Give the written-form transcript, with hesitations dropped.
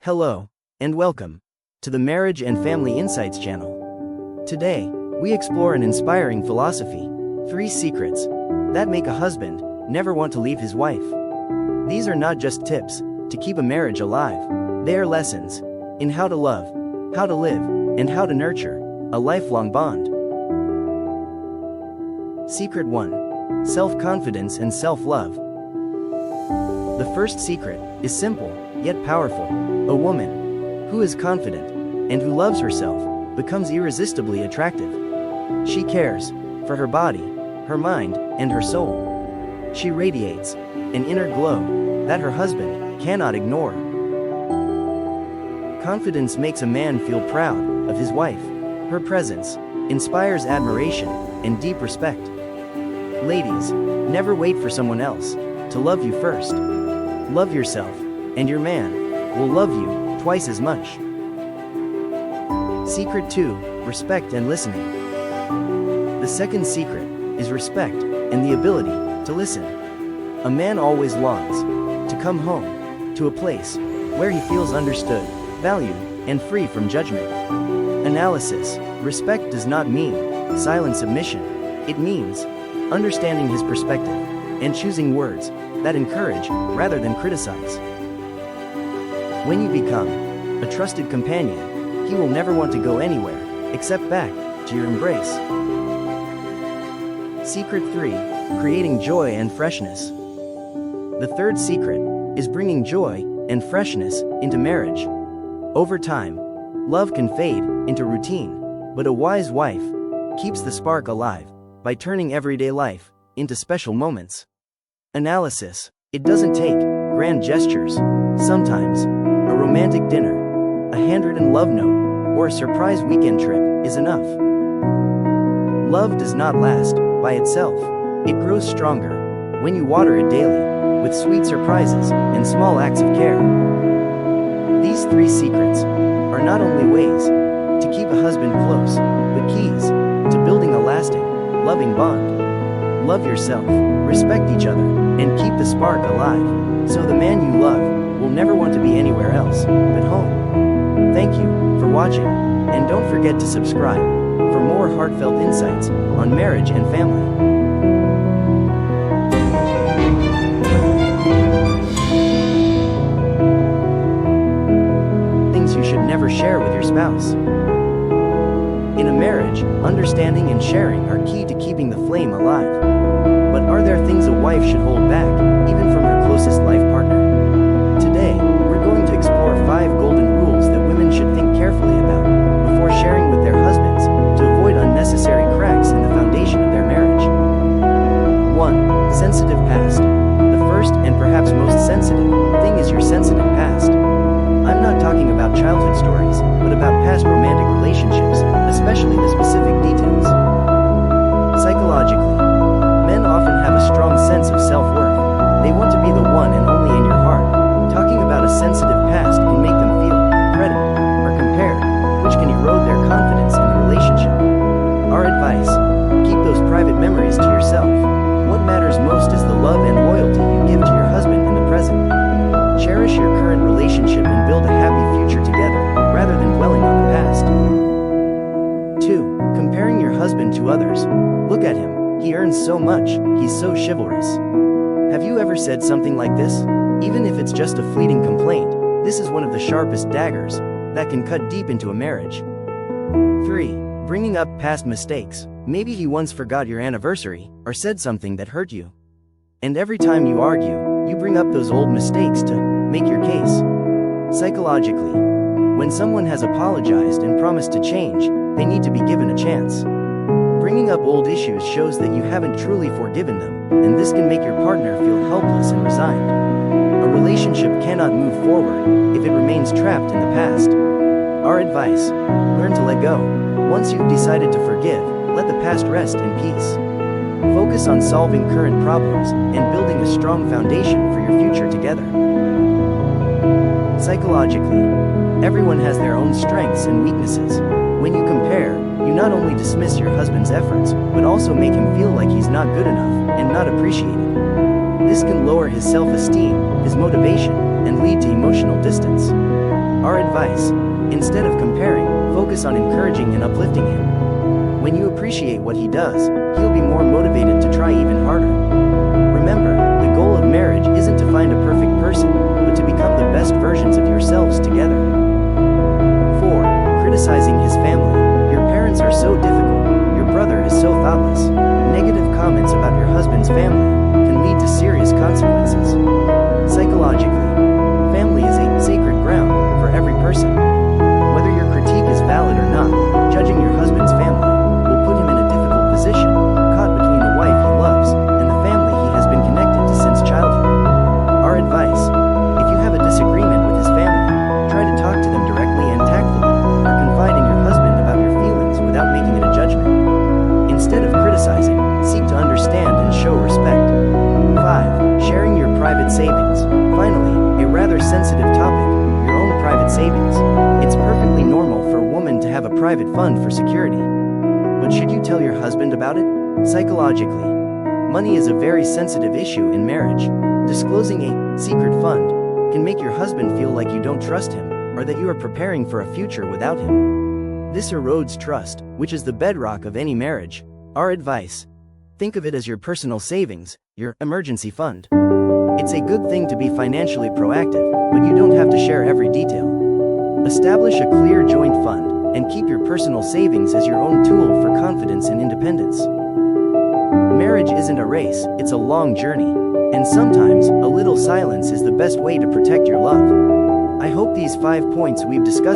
Hello, and welcome to the Marriage and Family Insights channel. Today, we explore an inspiring philosophy, 3 secrets that make a husband never want to leave his wife. These are not just tips to keep a marriage alive, they are lessons in how to love, how to live, and how to nurture a lifelong bond. Secret 1. Self-confidence and self-love. The first secret is simple, yet powerful. A woman who is confident and who loves herself becomes irresistibly attractive. She cares for her body, her mind, and her soul. She radiates an inner glow that her husband cannot ignore. Confidence makes a man feel proud of his wife. Her presence inspires admiration and deep respect. Ladies, never wait for someone else to love you first. Love yourself, and your man will love you twice as much. Secret 2. Respect and listening. The second secret is respect and the ability to listen. A man always longs to come home to a place where he feels understood, valued, and free from judgment. Analysis. Respect does not mean silent submission. It means understanding his perspective and choosing words that encourage rather than criticize. When you become a trusted companion, he will never want to go anywhere except back to your embrace. Secret 3. Creating joy and freshness. The third secret is bringing joy and freshness into marriage. Over time, love can fade into routine, but a wise wife keeps the spark alive by turning everyday life into special moments. Analysis. It doesn't take grand gestures. Sometimes, a romantic dinner, a handwritten love note, or a surprise weekend trip is enough. Love does not last by itself. It grows stronger when you water it daily with sweet surprises and small acts of care. These 3 secrets are not only ways to keep a husband close, but keys to building a lasting, loving bond. Love yourself, respect each other, and keep the spark alive, so the man you love will never want to be anywhere else but home. Thank you for watching, and don't forget to subscribe for more heartfelt insights on marriage and family. Things you should never share with your spouse. In a marriage, understanding and sharing are key to keeping the flame alive. But are there things a wife should hold back, even from her closest life partner? Today, we're going to explore 5 golden rules that women should think carefully about before sharing with their husbands to avoid unnecessary cracks in the foundation of their marriage. 1. Sensitive past. The first and perhaps most sensitive thing is your sensitive past. I'm not talking about childhood stories, but about past romantic relationships, especially the specific details. Psychologically, men often have a strong sense of self-worth. They want to be the one and only in your heart. Talking about a sensitive past can make them feel threatened or compared, which can erode their confidence in the relationship. Our advice: keep those private memories to yourself. What matters most is the love and loyalty you give to your husband in the present. Cherish your current relationship and build a happy future together, rather than dwelling on the past. 2. Comparing your husband to others. Look at him, he earns so much, he's so chivalrous. Have you ever said something like this? Even if it's just a fleeting complaint, this is one of the sharpest daggers that can cut deep into a marriage. 3. Bringing up past mistakes. Maybe he once forgot your anniversary, or said something that hurt you. And every time you argue, you bring up those old mistakes to make your case. Psychologically, when someone has apologized and promised to change, they need to be given a chance. Bringing up old issues shows that you haven't truly forgiven them, and this can make your partner feel helpless and resigned. A relationship cannot move forward if it remains trapped in the past. Our advice: learn to let go. Once you've decided to forgive, let the past rest in peace. Focus on solving current problems and building a strong foundation for your future together. Psychologically, everyone has their own strengths and weaknesses. When you compare, you not only dismiss your husband's efforts, but also make him feel like he's not good enough and not appreciated. This can lower his self-esteem, his motivation, and lead to emotional distance. Our advice: instead of comparing, focus on encouraging and uplifting him. When you appreciate what he does, he'll be more motivated to try even harder. Remember, the goal of marriage isn't to find a perfect person, but to become the best versions of yourselves together. 4. Criticizing his family. Your parents are so difficult. Your brother is so thoughtless. Negative comments about your husband's family can lead to serious consequences. Psychologically, family is a sacred ground for every person. Whether your critique is valid or not, judging your husband's family will put him in a difficult position, caught between the wife he loves and the family he has been connected to since childhood. Our advice: if you have a disagreement with his family, try to talk to them directly and tactfully, or confide in your husband about your feelings without making it a judgment. Instead of criticizing, seek to understand and show respect. 5. Sharing your private savings. Finally, a rather sensitive topic: your own private savings. It's perfectly normal for a woman to have a private fund for security. But should you tell your husband about it? Psychologically, money is a very sensitive issue in marriage. Disclosing a secret fund can make your husband feel like you don't trust him, or that you are preparing for a future without him. This erodes trust, which is the bedrock of any marriage. Our advice: think of it as your personal savings, your emergency fund. It's a good thing to be financially proactive, but you don't have to share every detail. Establish a clear joint fund, and keep your personal savings as your own tool for confidence and independence. Marriage isn't a race, it's a long journey. And sometimes, a little silence is the best way to protect your love. I hope these 5 points we've discussed